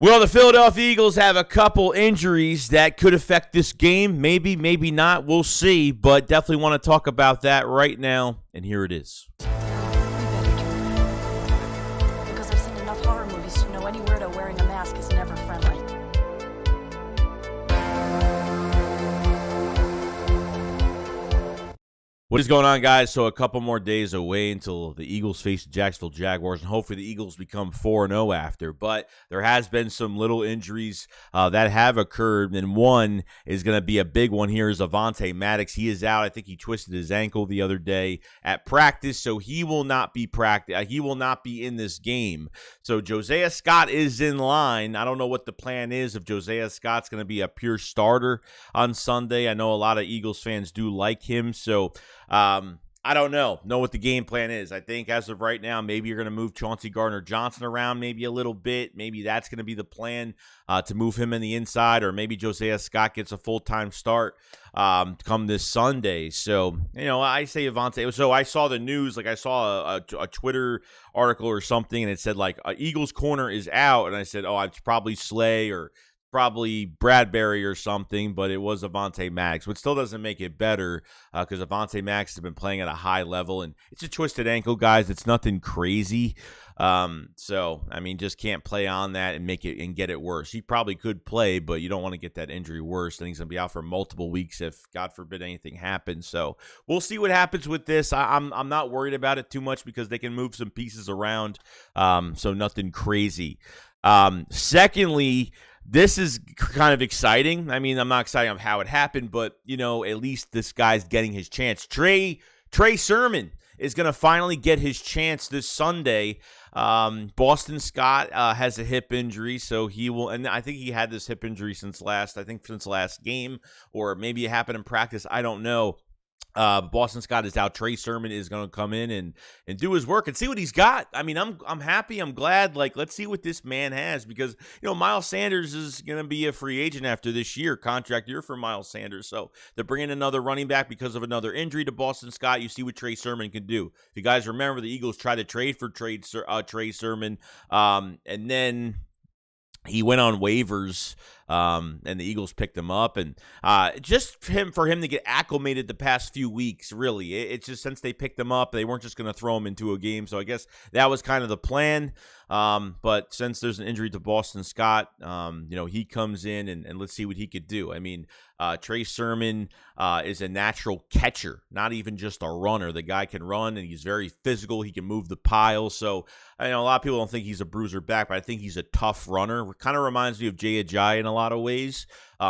Well, the Philadelphia Eagles have a couple injuries that could affect this game. Maybe, maybe not. We'll see. But definitely want to talk about that right now. And here it is. Because I've seen enough horror movies to know any weirdo wearing a mask is never friendly. What is going on, guys? So a couple more days away until the Eagles face the Jacksonville Jaguars, and hopefully the Eagles become 4-0 after. But there has been some little injuries that have occurred, and one is going to be a big one here is Avonte Maddox. He is out. I think he twisted his ankle the other day at practice, so he will not be he will not be in this game. So Josiah Scott is in line. I don't know what the plan is if Josiah Scott's going to be a pure starter on Sunday. I know a lot of Eagles fans do like him, so I don't know what the game plan is. I think as of right now, maybe you're going to move Chauncey Gardner-Johnson around maybe a little bit. Maybe that's going to be the plan to move him in the inside, or maybe Josiah Scott gets a full-time start come this Sunday. So, I say Avonte. So I saw the news, like I saw a Twitter article or something, and it said like Eagles corner is out, and I said, oh, it's probably Slay or probably Bradbury or something, but it was Avonte Maddox, which still doesn't make it better because Avonte Maddox has been playing at a high level, and it's a twisted ankle, guys. It's nothing crazy. So, I mean, just can't play on that and make it and get it worse. He probably could play, but you don't want to get that injury worse. Then he's going to be out for multiple weeks if, God forbid, anything happens. So we'll see what happens with this. I'm not worried about it too much because they can move some pieces around, so nothing crazy. Secondly, this is kind of exciting. I mean, I'm not excited on how it happened, but, at least this guy's getting his chance. Trey Sermon is going to finally get his chance this Sunday. Boston Scott has a hip injury, so he will, and I think he had this hip injury since last game, or maybe it happened in practice. I don't know. Boston Scott is out. Trey Sermon is going to come in and do his work and see what he's got. I mean, I'm happy. I'm glad. Like, let's see what this man has, because, Miles Sanders is going to be a free agent after this year, contract year for Miles Sanders. So they're bringing another running back because of another injury to Boston Scott. You see what Trey Sermon can do. If you guys remember, the Eagles tried to trade for Trey Sermon, and then he went on waivers, and the Eagles picked him up, and just for him to get acclimated the past few weeks, really. It's just since they picked him up, they weren't just going to throw him into a game, so I guess that was kind of the plan. But since there's an injury to Boston Scott, he comes in, and let's see what he could do. I mean, Trey Sermon is a natural catcher, not even just a runner. The guy can run, and he's very physical. He can move the pile. So, a lot of people don't think he's a bruiser back, but I think he's a tough runner. Kind of reminds me of Jay Ajayi in a lot of ways.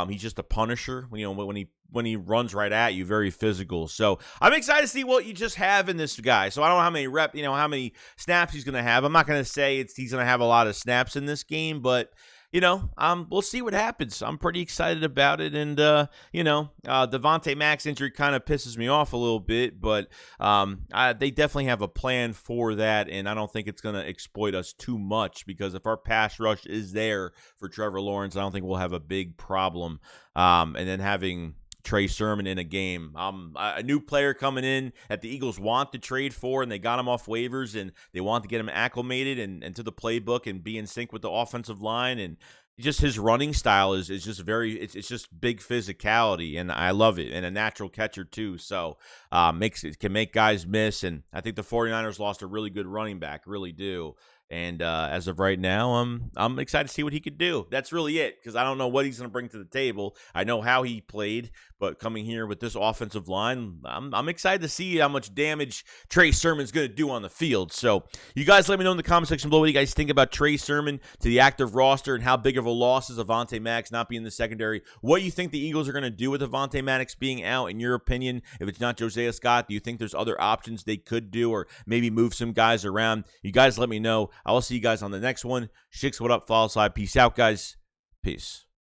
He's just a punisher. When he runs right at you, very physical. So I'm excited to see what you just have in this guy. So I don't know how many how many snaps he's going to have. I'm not going to say he's going to have a lot of snaps in this game, but we'll see what happens. I'm pretty excited about it, and Devontae Max injury kind of pisses me off a little bit, but they definitely have a plan for that, and I don't think it's going to exploit us too much, because if our pass rush is there for Trevor Lawrence, I don't think we'll have a big problem. And then having Trey Sermon in a game, a new player coming in that the Eagles want to trade for, and they got him off waivers, and they want to get him acclimated and to the playbook and be in sync with the offensive line, and just his running style is just it's just big physicality, and I love it, and a natural catcher too. So can make guys miss, and I think the 49ers lost a really good running back, really do. And as of right now, I'm excited to see what he could do. That's really it, because I don't know what he's going to bring to the table. I know how he played, but coming here with this offensive line, I'm excited to see how much damage Trey Sermon's going to do on the field. So you guys let me know in the comment section below what you guys think about Trey Sermon to the active roster, and how big of a loss is Avonte Maddox not being in the secondary. What you think the Eagles are going to do with Avonte Maddox being out, in your opinion? If it's not Josiah Scott, do you think there's other options they could do, or maybe move some guys around? You guys let me know. I will see you guys on the next one. SHAKESQUAD up, follow side. Peace out, guys. Peace.